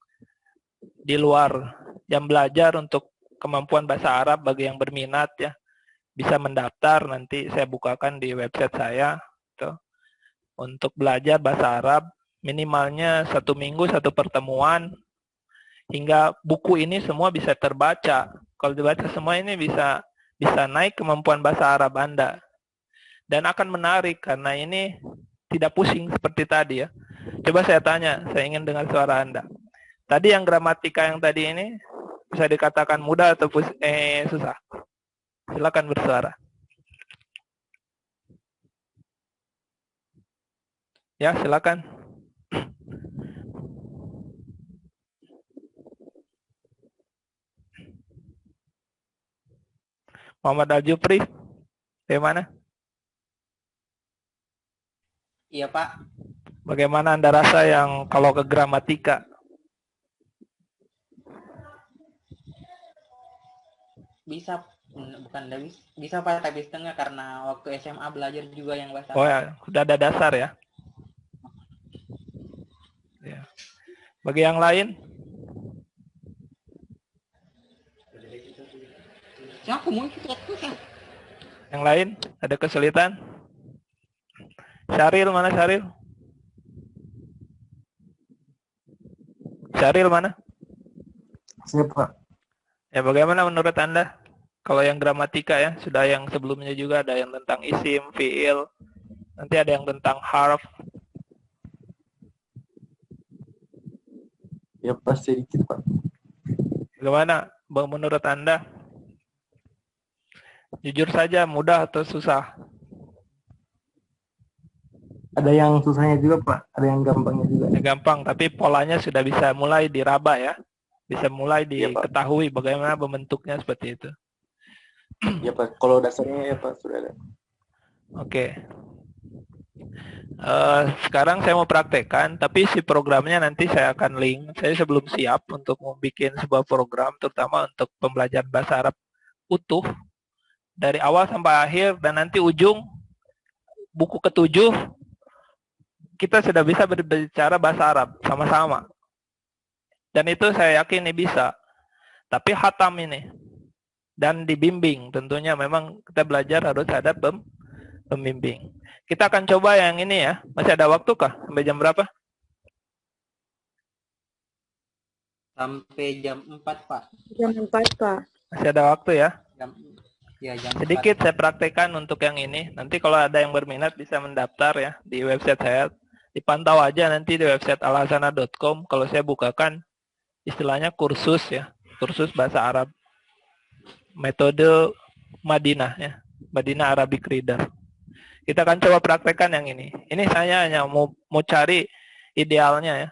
di luar jam belajar untuk kemampuan bahasa Arab bagi yang berminat ya, bisa mendaftar, nanti saya bukakan di website saya tuh, untuk belajar bahasa Arab minimalnya 1 minggu 1 pertemuan, hingga buku ini semua bisa terbaca. Kalau dibaca semua ini bisa naik kemampuan bahasa Arab Anda. Dan akan menarik karena ini tidak pusing seperti tadi ya. Coba saya tanya, saya ingin dengar suara Anda. Tadi yang gramatika yang tadi ini bisa dikatakan mudah atau susah? Silakan bersuara. Ya, silakan. Muhammad Al-Jupri, bagaimana? Iya, Pak. Bagaimana Anda rasa yang kalau ke gramatika? Bisa, bukan bisa Pak, tapi setengah karena waktu SMA belajar juga yang bahasa Oh ya, sudah ada dasar ya? Ya. Bagi yang lain? Yang lain? Ada kesulitan? Syaril, mana Syaril? Syaril mana? Siapa? Ya, bagaimana menurut Anda? Kalau yang gramatika ya, sudah yang sebelumnya juga ada yang tentang isim, fiil, nanti ada yang tentang harf. Ya pasti sedikit, Pak. Bagaimana menurut Anda? Jujur saja, mudah atau susah? Ada yang susahnya juga, Pak. Ada yang gampangnya juga. Ya, gampang, tapi polanya sudah bisa mulai diraba ya. Bisa mulai diketahui bagaimana bentuknya seperti itu. Ya, Pak. Kalau dasarnya ya, Pak, sudah ada. Oke. Sekarang saya mau praktekkan, tapi si programnya nanti saya akan link. Saya sebelum siap untuk membuat sebuah program, terutama untuk pembelajaran bahasa Arab utuh, dari awal sampai akhir, dan nanti ujung buku ke-7 kita sudah bisa berbicara bahasa Arab sama-sama. Dan itu saya yakin ini bisa. Tapi hatam ini. Dan dibimbing. Tentunya memang kita belajar harus ada pembimbing. Kita akan coba yang ini ya. Masih ada waktu kah? Sampai jam berapa? Sampai jam 4, Pak. Jam 4, Pak. Masih ada waktu ya? Jam sedikit 4. Saya praktekkan untuk yang ini. Nanti kalau ada yang berminat bisa mendaftar ya di website saya. Dipantau aja nanti di website alhasana.com. Kalau saya bukakan istilahnya kursus ya. Kursus bahasa Arab. Metode Madinah ya. Madinah Arabic Reader. Kita akan coba praktekkan yang ini. Ini saya hanya mau cari idealnya ya.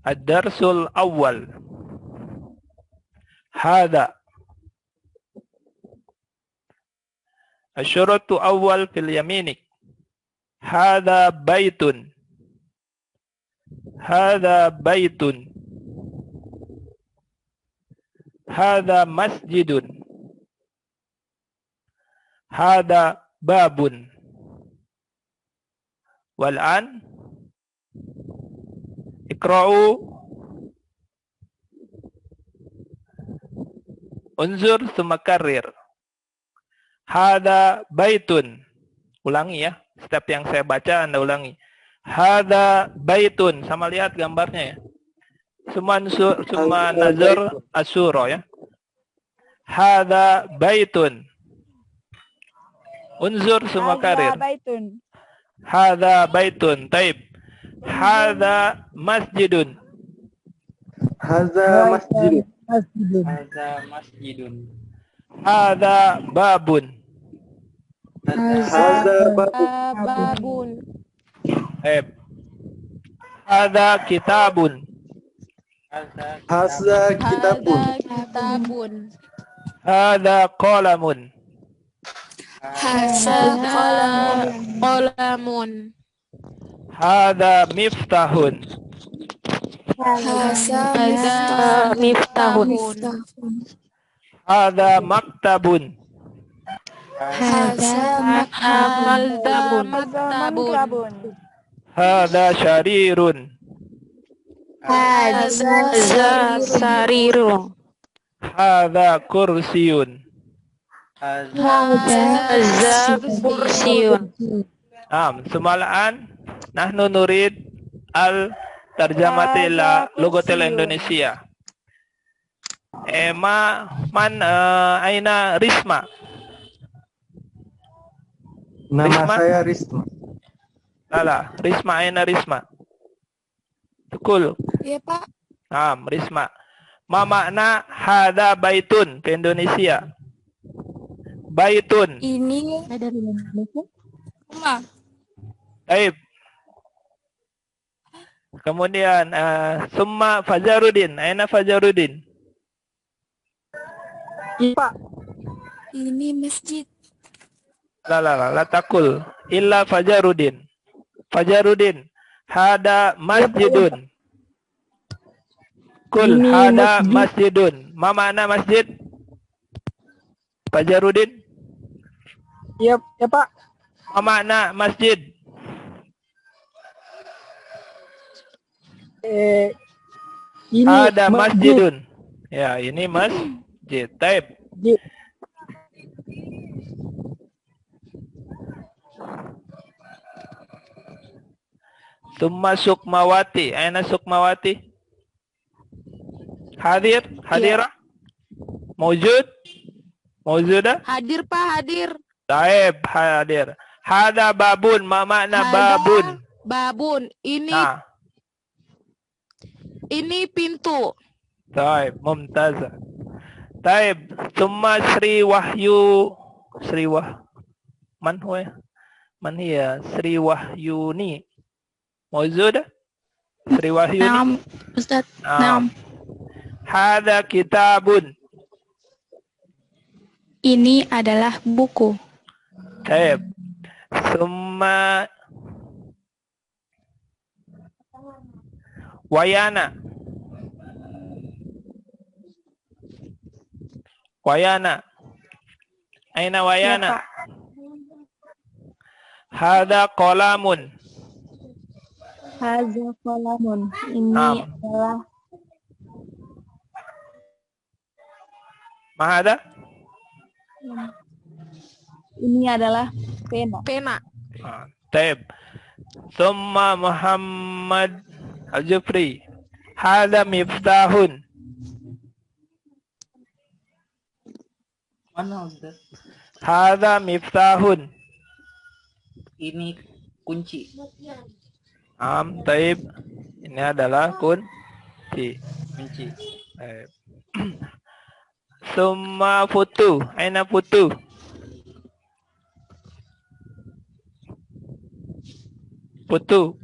Ad-darsul awal. Hada. Asyuratu awal fil yaminik. Hada baitun. Hada baitun. Hada masjidun. Hada babun. Wal'an ikra'u unzur summa karrir. Hada baitun. Ulangi ya. Setiap yang saya baca Anda ulangi. Hada baitun. Sama lihat gambarnya ya. Semua nazar asyura ya. Hada baitun. Unzur summa karrir. Baitun. Hada baitun. Taib. Hada masjidun. Haza masjid. Hadza masjidun. Hada babun. Haza Babun. Taib. Hada kitabun. Haza kitabun. Kitabun. Hada qalamun. Qalamun. Hada miftahun. Miftahun. Hada maktabun. Maktabun. Hada syarirun. Sarirun. Hada kursiyun. Kursiun. Semalaan nahnu nurid al tarjamati la lugatil Indonesia. Aina Risma. Nama Risma? saya Risma. Lala, Risma aina Risma. Tukul. Iya, Pak. Risma. Ma makna hada baitun ke Indonesia? Baitun. Ini ada di Indonesia. Rumah. Baik. Kemudian summa Fajarudin. Aina Fajarudin? Pak. Ini masjid. La takul illa Fajarudin. Fajarudin. Hada masjidun. Kul Ini hada masjid. masjidun. Ma makna masjid? Fajarudin. Iya, ya Pak. Ma makna masjid? Ini Ada masjidun. Ya, ini masjid. Taib. Masjid. Summa Sukmawati. Aina Sukmawati? Hadir? Hadirah? Mawjud? Mawjudah? Hadir, Pak, hadir. Taib, hadir. Hada babun. Ma makna babun? Babun. Ini pintu. Taib, mumtaz. Taib, summa Sri Wahyu. Man huwa? Man hiya? Sri Wahyuni. Mawjudah? Sri Wahyuni? Naam, Ustaz. Naam. Hada kitabun. Ini adalah buku. Taib. Summa Wayana. Wayana. Aina Wayana? Hada qalamun. Hadza qalamun. Ini Naam. adalah Mahada? pena. Pena. Taib. Summa Muhammad Al-Jufri. Hada miftahun. Mana Ustaz? Hada miftahun. Ini kunci. Taib. Ini adalah kunci. Kunci. Taib. Summa futu. Aina futu? Futu.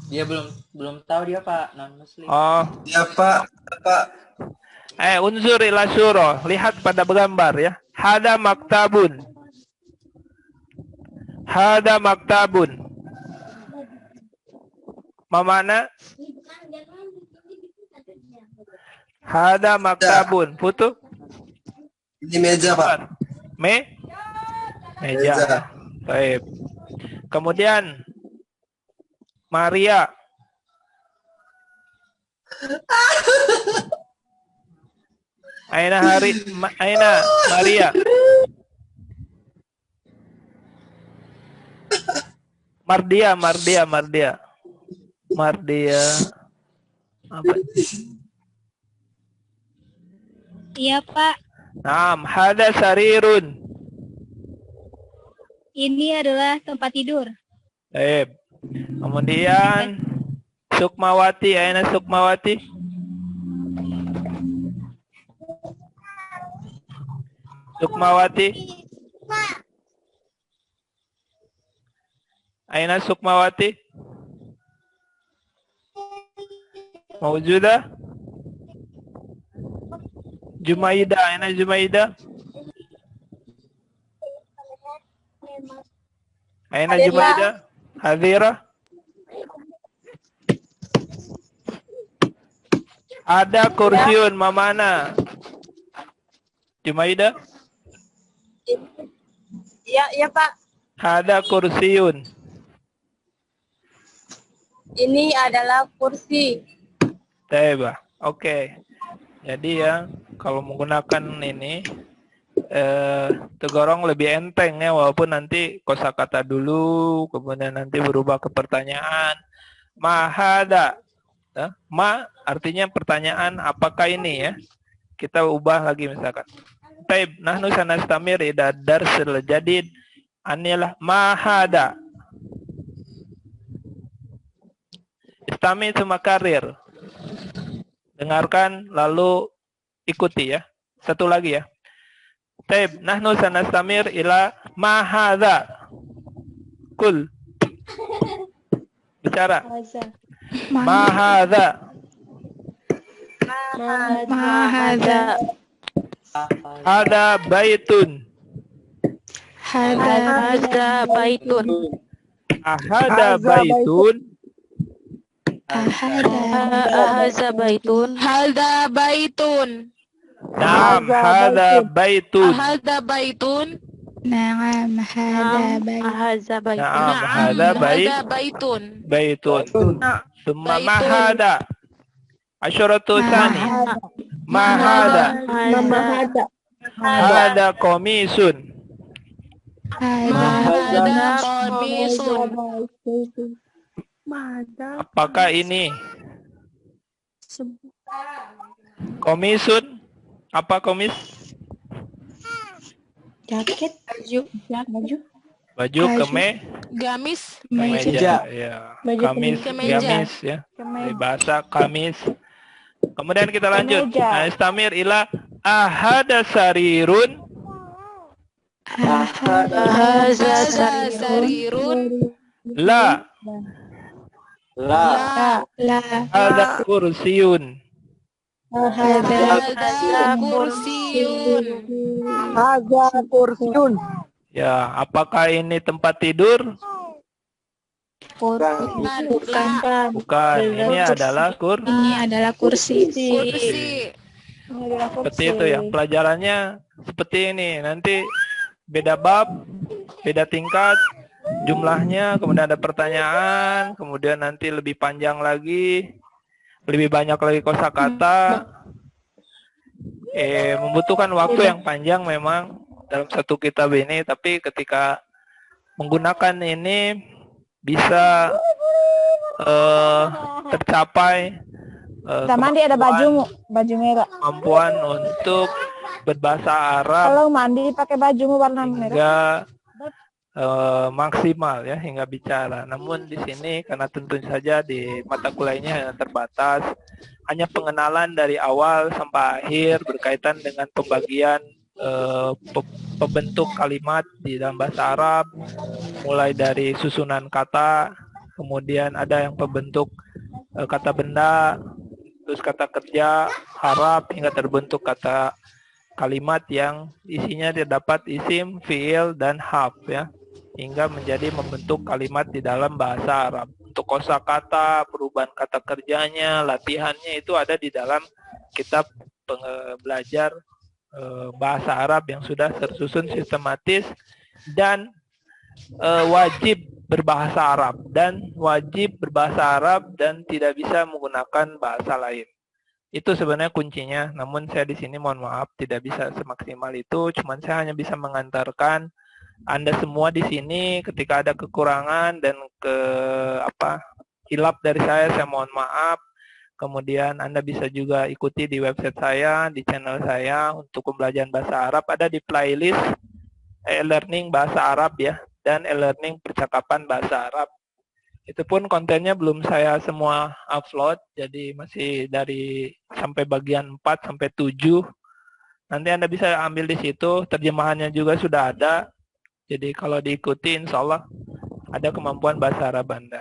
Dia belum tahu dia Pak, non muslim. Oh, Ya Pak. Pak. unzur ila surah. Lihat pada gambar ya. Hada maktabun. Hada maktabun. Mamana? Hada maktabun. Putu? Ini meja Pak. Meja. Meja. Baik. Kemudian Maria. Aina Maria. Mardia. Apa? Iya, Pak. Naam, hada sarirun. Ini adalah tempat tidur. Baik. Kemudian Sukmawati, aina Sukmawati? Sukmawati? Aina Sukmawati? Mawjuda? Jumaida, aina Jumaida? Aina Jumaida? Hadira? Ada kursiun, mamana? Jumaida? Ya Pak. Ada kursiun. Ini adalah kursi. Teba. Oke. Jadi ya, kalau menggunakan ini Tegorong lebih enteng ya, walaupun nanti kosakata dulu, kemudian nanti berubah ke pertanyaan. Mahada. Ya, ma artinya pertanyaan apakah ini ya. Kita ubah lagi misalkan. Taib, nahnu sanastamir ila darsil jadid anilah mahada. Istami summa karir. Dengarkan lalu ikuti ya. Satu lagi ya. Taib, nahnu sanastamir ila mahada. Kul. Bicara. Mahada. Mahada. Ada baitun. Hada baitun. Ahada baitun. Hada baitun. Hada baitun. Naam, hada baitun. Hada baitun. Naam, hada baitun. Naam, hada baitun. baitun. Summa mahada. Asyaratu tsani. Mahada. Hada komisun. Hada komisun. Apakah ini? Komisun? Apa komis? Jaket, baju. Baju Gamis. kemeja. Ya. Kamis, kemeja. gamis ya. Dari bahasa kamis. Kemudian kita lanjut. Nah, istamir ila ahada sarirun. Hada sarirun. La. La. Ada kursiun. Hada kursiun. Ya, apakah ini tempat tidur? Bukan. Ini adalah Ini adalah kursi. seperti itu ya. Pelajarannya seperti ini. Nanti beda bab, beda tingkat, jumlahnya, kemudian ada pertanyaan, kemudian nanti lebih panjang lagi, lebih banyak lagi kosakata. Membutuhkan waktu yang panjang memang dalam satu kitab ini, tapi ketika menggunakan ini bisa tercapai Mandi ada baju merah. kemampuan untuk berbahasa Arab. Kalau mandi pakai bajumu warna merah. Hingga maksimal ya, hingga bicara. Namun di sini karena tentu saja di mata kuliahnya terbatas, hanya pengenalan dari awal sampai akhir berkaitan dengan pembagian pembentuk kalimat di dalam bahasa Arab, mulai dari susunan kata, kemudian ada yang pembentuk kata benda, terus kata kerja, harap, hingga terbentuk kata kalimat yang isinya terdapat isim, fiil, dan harf ya, hingga menjadi membentuk kalimat di dalam bahasa Arab. Untuk kosakata, perubahan kata kerjanya, latihannya itu ada di dalam kitab belajar bahasa Arab yang sudah tersusun sistematis dan wajib berbahasa Arab dan tidak bisa menggunakan bahasa lain. Itu sebenarnya kuncinya. Namun saya di sini mohon maaf tidak bisa semaksimal itu. Cuman saya hanya bisa mengantarkan Anda semua di sini ketika ada kekurangan dan hilap dari saya mohon maaf. Kemudian Anda bisa juga ikuti di website saya, di channel saya untuk pembelajaran bahasa Arab. Ada di playlist e-learning bahasa Arab ya, dan e-learning percakapan bahasa Arab. Itu pun kontennya belum saya semua upload, jadi masih dari sampai bagian 4 sampai 7. Nanti Anda bisa ambil di situ, terjemahannya juga sudah ada. Jadi kalau diikuti insya Allah ada kemampuan bahasa Arab Anda.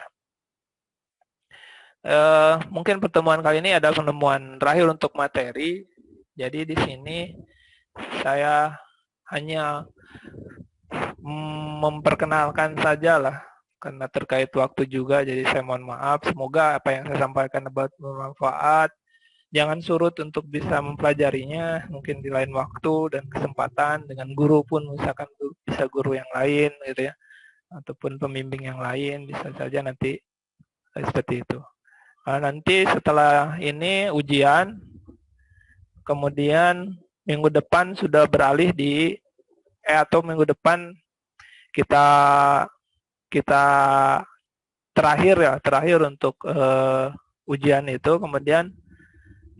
Mungkin pertemuan kali ini ada penemuan terakhir untuk materi. Jadi di sini saya hanya memperkenalkan saja lah, karena terkait waktu juga, jadi saya mohon maaf. Semoga apa yang saya sampaikan bermanfaat. Jangan surut untuk bisa mempelajarinya, mungkin di lain waktu dan kesempatan dengan guru pun, misalkan bisa guru yang lain gitu ya, ataupun pembimbing yang lain, bisa saja nanti seperti itu. Nanti setelah ini ujian, kemudian minggu depan sudah beralih atau minggu depan kita terakhir untuk ujian itu, kemudian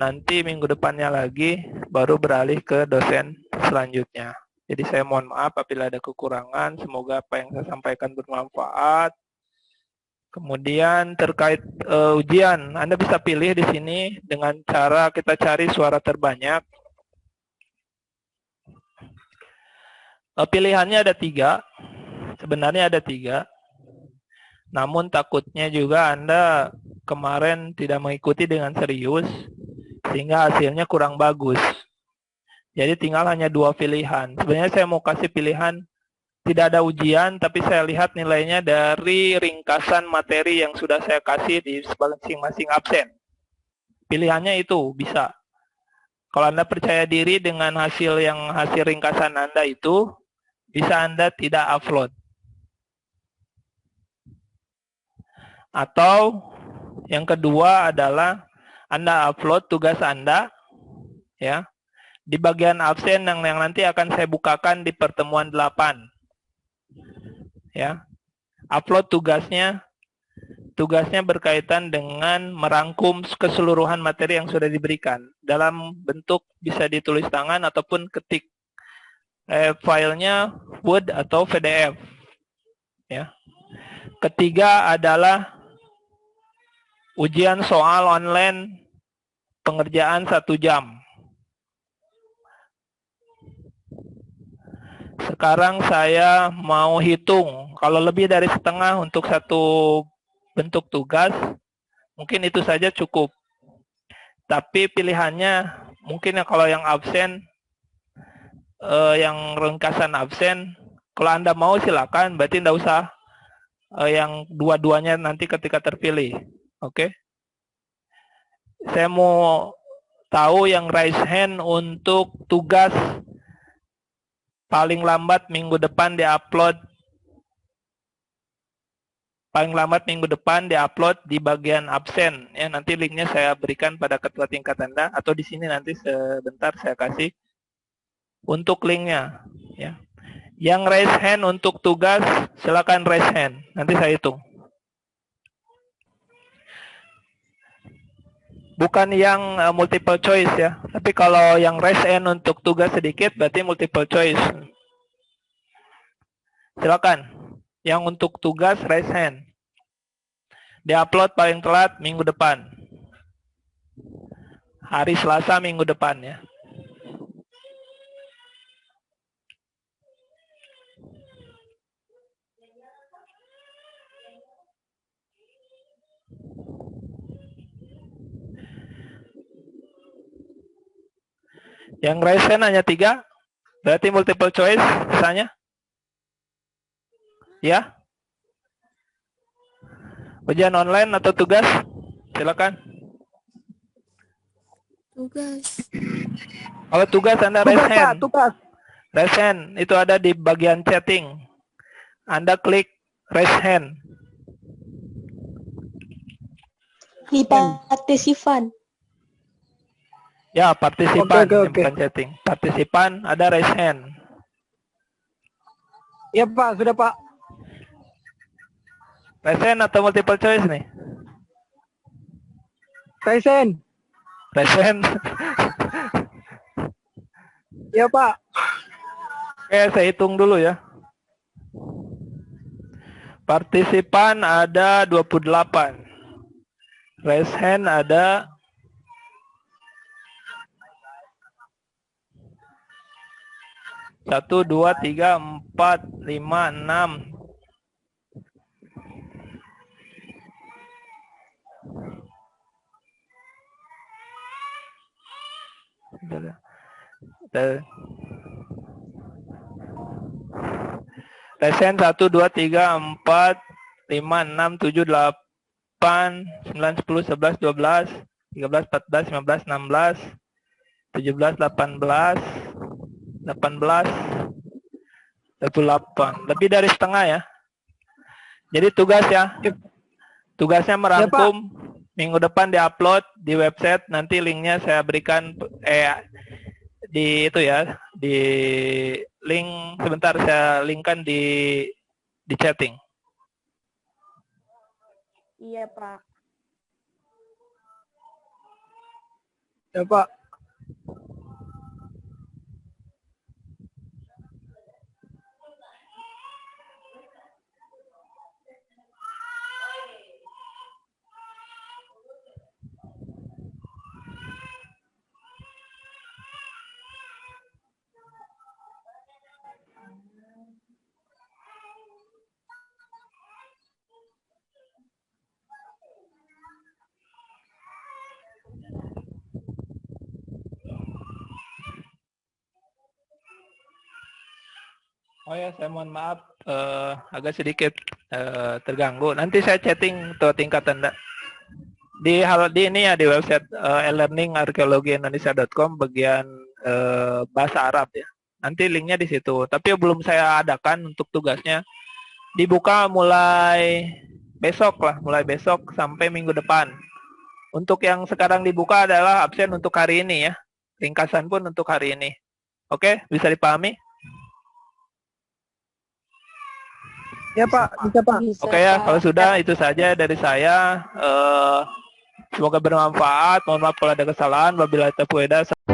nanti minggu depannya lagi baru beralih ke dosen selanjutnya. Jadi saya mohon maaf apabila ada kekurangan, semoga apa yang saya sampaikan bermanfaat. Kemudian terkait ujian, Anda bisa pilih di sini dengan cara kita cari suara terbanyak. Pilihannya ada 3. Sebenarnya ada 3. Namun takutnya juga Anda kemarin tidak mengikuti dengan serius, sehingga hasilnya kurang bagus. Jadi tinggal hanya 2 pilihan. Sebenarnya saya mau kasih pilihan tidak ada ujian, tapi saya lihat nilainya dari ringkasan materi yang sudah saya kasih di masing-masing absen. Pilihannya itu bisa. Kalau Anda percaya diri dengan hasil ringkasan Anda itu, bisa Anda tidak upload. Atau yang kedua adalah Anda upload tugas Anda ya di bagian absen yang nanti akan saya bukakan di pertemuan 8. Ya. Upload tugasnya berkaitan dengan merangkum keseluruhan materi yang sudah diberikan dalam bentuk bisa ditulis tangan ataupun ketik filenya Word atau PDF. Ya. Ketiga adalah ujian soal online pengerjaan 1 jam. Sekarang saya mau hitung, kalau lebih dari setengah untuk 1 bentuk tugas, mungkin itu saja cukup. Tapi pilihannya mungkin kalau yang absen, yang ringkasan absen, kalau Anda mau silakan, berarti tidak usah yang dua-duanya nanti ketika terpilih. Oke? Saya mau tahu yang raise hand untuk tugas paling lambat minggu depan diupload. Paling lambat minggu depan diupload di bagian absen. Ya, nanti linknya saya berikan pada ketua tingkat Anda, atau di sini nanti sebentar saya kasih untuk linknya. Ya. Yang raise hand untuk tugas, silakan raise hand. Nanti saya hitung. Bukan yang multiple choice ya. Tapi kalau yang raise hand untuk tugas sedikit, berarti multiple choice. Silakan. Yang untuk tugas raise hand. Di-upload paling telat minggu depan. Hari Selasa minggu depan ya. Yang raise hand hanya 3. Berarti multiple choice misalnya. Ya. Ujian online atau tugas? Silakan. Tugas. Kalau tugas Anda raise hand. Tugas. Raise hand itu ada di bagian chatting. Anda klik raise hand. Di partisipan. Ya, partisipan, Oke. bukan chatting. Partisipan ada raise hand. Iya Pak, sudah Pak. Raise hand atau multiple choice nih? Tyson. Raise hand. Iya Pak. Oke, saya hitung dulu ya. Partisipan ada 28. Raise hand ada 1, 2, 3, 4, 5, 6. Resen 1, 2, 3, 4, 5, 6, 7, 8, 9, 10, 11, 12, 13, 14, 15, 16, 17, 18, 18, 28. Lebih dari setengah ya. Jadi tugas ya. Tugasnya merangkum. Minggu depan diupload di website. Nanti linknya saya berikan di itu ya. Di link sebentar saya linkkan di chatting. Iya, Pak. Ya Pak. Oh ya, saya mohon maaf agak sedikit terganggu. Nanti saya chatting ke tingkat Anda. Di ini ya di website e-learningarkeologiindonesia.com bagian bahasa Arab ya. Nanti linknya di situ. Tapi belum saya adakan untuk tugasnya. Dibuka mulai besok lah, mulai besok sampai minggu depan. Untuk yang sekarang dibuka adalah absen untuk hari ini ya. Ringkasan pun untuk hari ini. Oke, bisa dipahami? Ya Pak, bisa Pak. Oke ya, kalau sudah itu saja dari saya. Semoga bermanfaat. Mohon maaf kalau ada kesalahan. Wabillahi taufiq wal hidayah.